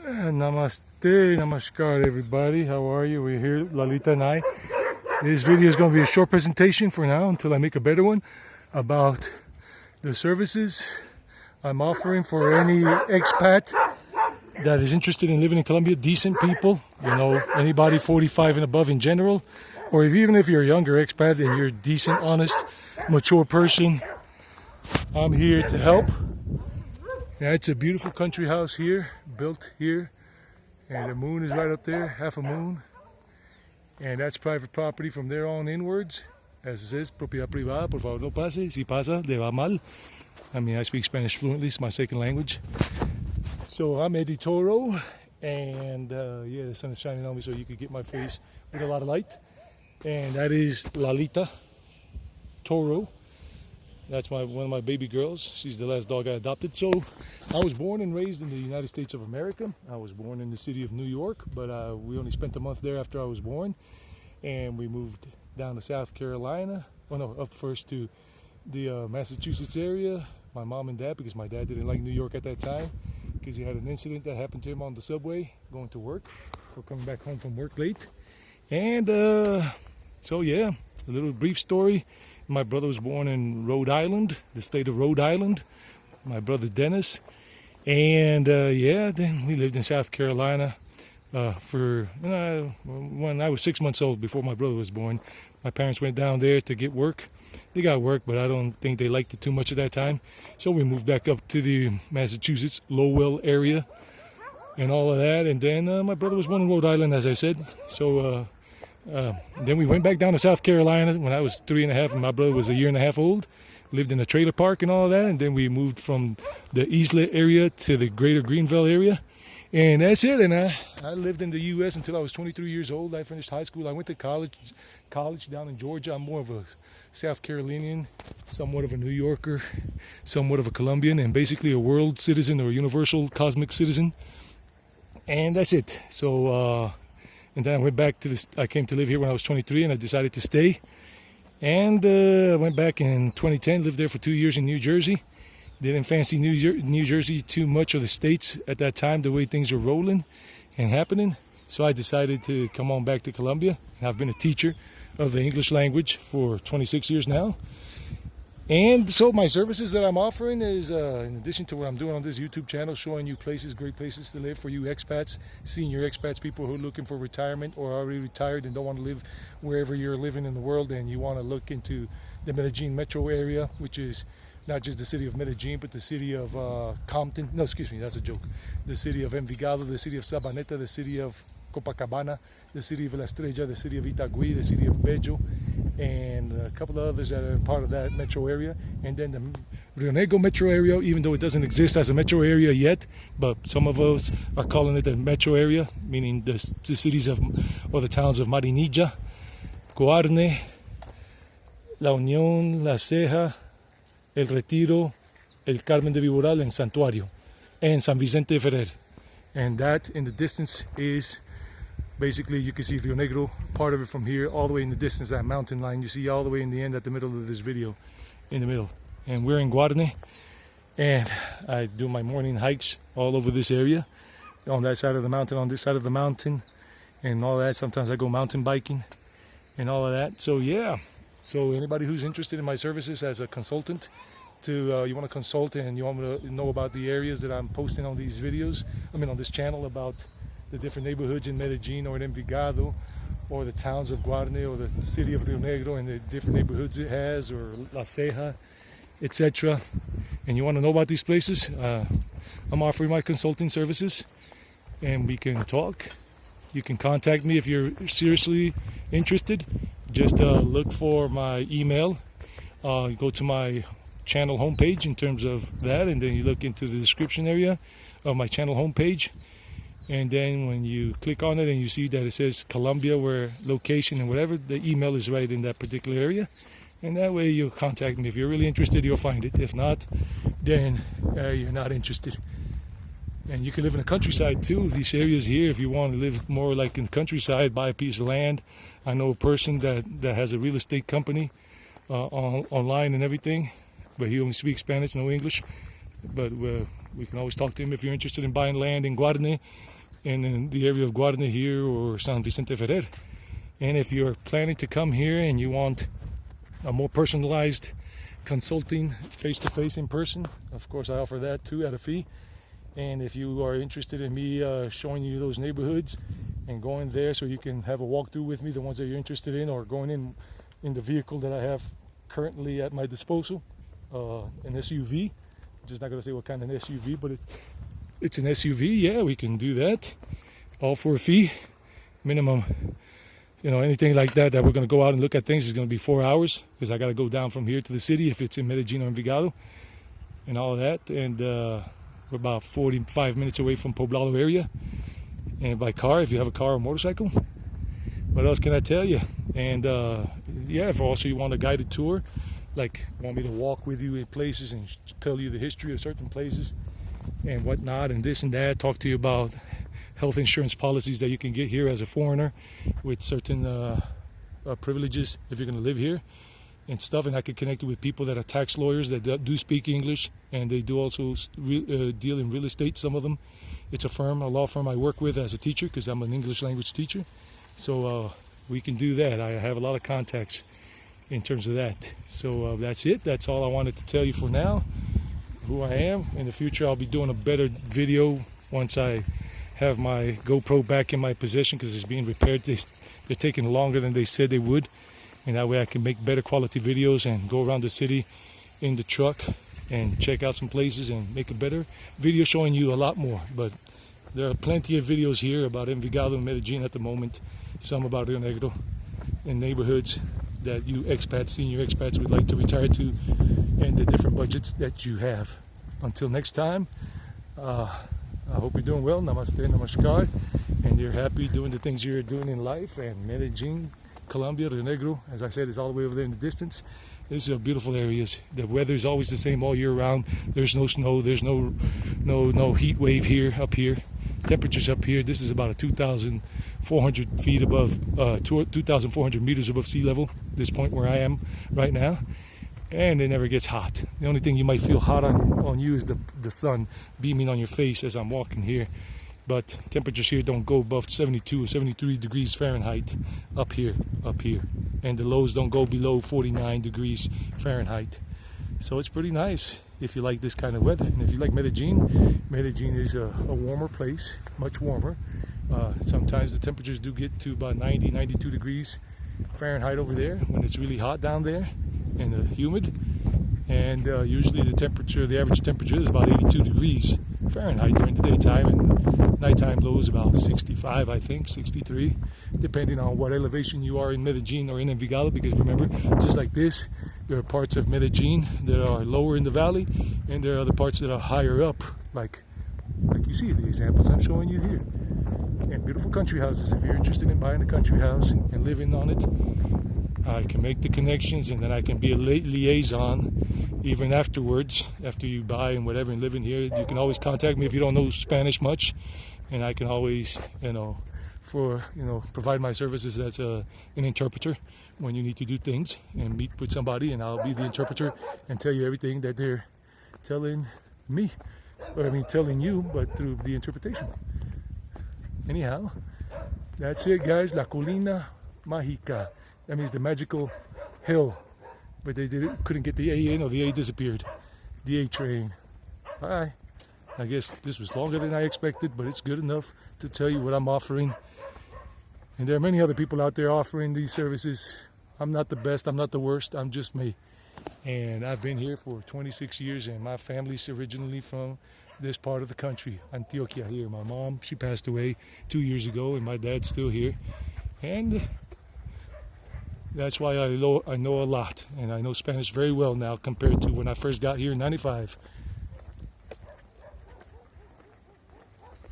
Namaste, namaskar everybody. How are you? We're here, Lalita and I. This video is going to be a short presentation for now until I make a better one about the services I'm offering for any expat that is interested in living in Colombia. Decent people, you know, anybody 45 and above in general, or even if you're a younger expat and you're a decent, honest, mature person, I'm here to help. Yeah, it's a beautiful country house here, built here, and the moon is right up there, half a moon, and that's private property from there on inwards. As it says, propiedad privada, por favor no pase, si pasa, le va mal. I mean, I speak Spanish fluently, it's my second language. So I'm Eddie Toro, and yeah, the sun is shining on me so you could get my face with a lot of light. And that is Lalita Toro. That's one of my baby girls. She's the last dog I adopted. So I was born and raised in the United States of America. I was born in the city of New York, but we only spent a month there after I was born. And we moved down to South Carolina. Well, no, up first to the Massachusetts area. My mom and dad, because my dad didn't like New York at that time, because he had an incident that happened to him on the subway going to work or coming back home from work late. And so yeah, a little brief story. My brother was born in Rhode Island, the state of Rhode Island. My brother Dennis. And yeah, then we lived in South Carolina for when I was 6 months old, before my brother was born. My parents went down there to get work. They got work, but I don't think they liked it too much at that time. So we moved back up to the Massachusetts, Lowell area and all of that. And then my brother was born in Rhode Island, as I said. So then we went back down to South Carolina when I was 3.5 and my brother was 1.5 years old. Lived in a trailer park and all of that. And then we moved from the Isla area to the greater Greenville area. And that's it. And I lived in the U.S. until I was 23 years old. I finished high school. I went to college down in Georgia. I'm more of a South Carolinian, somewhat of a New Yorker, somewhat of a Colombian, and basically a world citizen or a universal cosmic citizen. And that's it. So, and then I went back to this. I came to live here when I was 23, and I decided to stay. And I went back in 2010, lived there for 2 years in New Jersey. Didn't fancy New Jersey too much, or the States at that time, the way things were rolling and happening. So I decided to come on back to Colombia. I've been a teacher of the English language for 26 years now. And so my services that I'm offering is, in addition to what I'm doing on this YouTube channel, showing you places, great places to live for you expats, senior expats, people who are looking for retirement or are already retired and don't want to live wherever you're living in the world, and you want to look into the Medellín metro area, which is not just the city of Medellín, but the city of Compton. No, excuse me, that's a joke. The city of Envigado, the city of Sabaneta, the city of Copacabana, the city of La Estrella, the city of Itagüí, the city of Bello, and a couple of others that are part of that metro area. And then the Rio Negro metro area, even though it doesn't exist as a metro area yet, but some of us are calling it the metro area, meaning the cities of, or the towns of Marinilla, Guarne, La Unión, La Ceja, El Retiro, El Carmen de Viboral, and Santuario, and San Vicente de Ferrer. And that in the distance is basically, you can see Rio Negro, part of it from here, all the way in the distance, that mountain line you see all the way in the end at the middle of this video, in the middle. And we're in Guarne, and I do my morning hikes all over this area, on that side of the mountain, on this side of the mountain, and all that. Sometimes I go mountain biking and all of that. So yeah, so anybody who's interested in my services as a consultant, you want to consult and you want to know about the areas that I'm posting on these videos, on this channel, about the different neighborhoods in Medellín or in Envigado, or the towns of Guarne, or the city of Rio Negro and the different neighborhoods it has, or La Ceja, etc. And you want to know about these places, I'm offering my consulting services, and we can talk. You can contact me if you're seriously interested. Just look for my email. Go to my channel homepage in terms of that, and then you look into the description area of my channel homepage. And then when you click on it and you see that it says Colombia, where location and whatever, the email is right in that particular area. And that way you'll contact me. If you're really interested, you'll find it. If not, then you're not interested. And you can live in the countryside too. These areas here, if you want to live more like in the countryside, buy a piece of land. I know a person that has a real estate company online and everything, but he only speaks Spanish, no English. But we can always talk to him if you're interested in buying land in Guarne and in the area of Guarne here or San Vicente Ferrer. And if you're planning to come here and you want a more personalized consulting face-to-face in person, of course I offer that too at a fee. And if you are interested in me showing you those neighborhoods and going there so you can have a walkthrough with me, the ones that you're interested in, or going in the vehicle that I have currently at my disposal, an SUV. I'm just not going to say what kind of SUV, but it's an SUV. Yeah, we can do that, all for a fee. Minimum, anything like that we're going to go out and look at things is going to be 4 hours, because I got to go down from here to the city if it's in Medellín or Envigado and all of that. And we're about 45 minutes away from Poblado area, and by car, if you have a car or motorcycle. What else can I tell you? And yeah, if also you want a guided tour, like want me to walk with you in places and tell you the history of certain places and whatnot and this and that, talk to you about health insurance policies that you can get here as a foreigner with certain privileges if you're going to live here and stuff. And I could connect you with people that are tax lawyers that do speak English, and they do also deal in real estate, some of them. It's a law firm I work with as a teacher, because I'm an English language teacher. So we can do that. I have a lot of contacts in terms of that. So that's it. That's all I wanted to tell you for now, who I am. In the future, I'll be doing a better video once I have my GoPro back in my possession, because it's being repaired. They're taking longer than they said they would. And that way I can make better quality videos and go around the city in the truck and check out some places and make a better video showing you a lot more. But there are plenty of videos here about Envigado and Medellín at the moment, some about Rio Negro and neighborhoods that you expats, senior expats, would like to retire to, and the different budgets that you have. Until next time, I hope you're doing well. Namaste, namaskar, and you're happy doing the things you're doing in life. And Medellín, Colombia, Rio Negro, as I said, is all the way over there in the distance. These are beautiful areas. The weather is always the same all year round. There's no snow. There's no heat wave here, up here. Temperatures up here, this is about a 2,400 feet above, 2,400 meters above sea level, this point where I am right now. And it never gets hot. The only thing you might feel hot on you is the sun beaming on your face as I'm walking here. But temperatures here don't go above 72 or 73 degrees Fahrenheit up here. And the lows don't go below 49 degrees Fahrenheit. So it's pretty nice if you like this kind of weather. And if you like Medellín, Medellín is a warmer place, much warmer. Sometimes the temperatures do get to about 90, 92 degrees Fahrenheit over there when it's really hot down there and humid. And usually the average temperature is about 82 degrees Fahrenheit during the daytime, and nighttime low is about 65, I think, 63, depending on what elevation you are in Medellín or in Envigado. Because remember, just like this, there are parts of Medellín that are lower in the valley, and there are other parts that are higher up, like you see in the examples I'm showing you here. And beautiful country houses. If you're interested in buying a country house and living on it, I can make the connections, and then I can be a liaison even afterwards, after you buy and whatever and live in here. You can always contact me if you don't know Spanish much, and I can always, provide my services as an interpreter when you need to do things and meet with somebody, and I'll be the interpreter and tell you everything that they're telling me, telling you, but through the interpretation. Anyhow, that's it, guys. La Colina Mágica. That means the magical hill. But they couldn't get the A in, or the A disappeared. The A train. Bye. I guess this was longer than I expected, but it's good enough to tell you what I'm offering. And there are many other people out there offering these services. I'm not the best, I'm not the worst, I'm just me. And I've been here for 26 years, and my family's originally from this part of the country, Antioquia here. My mom, she passed away 2 years ago, and my dad's still here. And that's why I know a lot, and I know Spanish very well now compared to when I first got here in '95.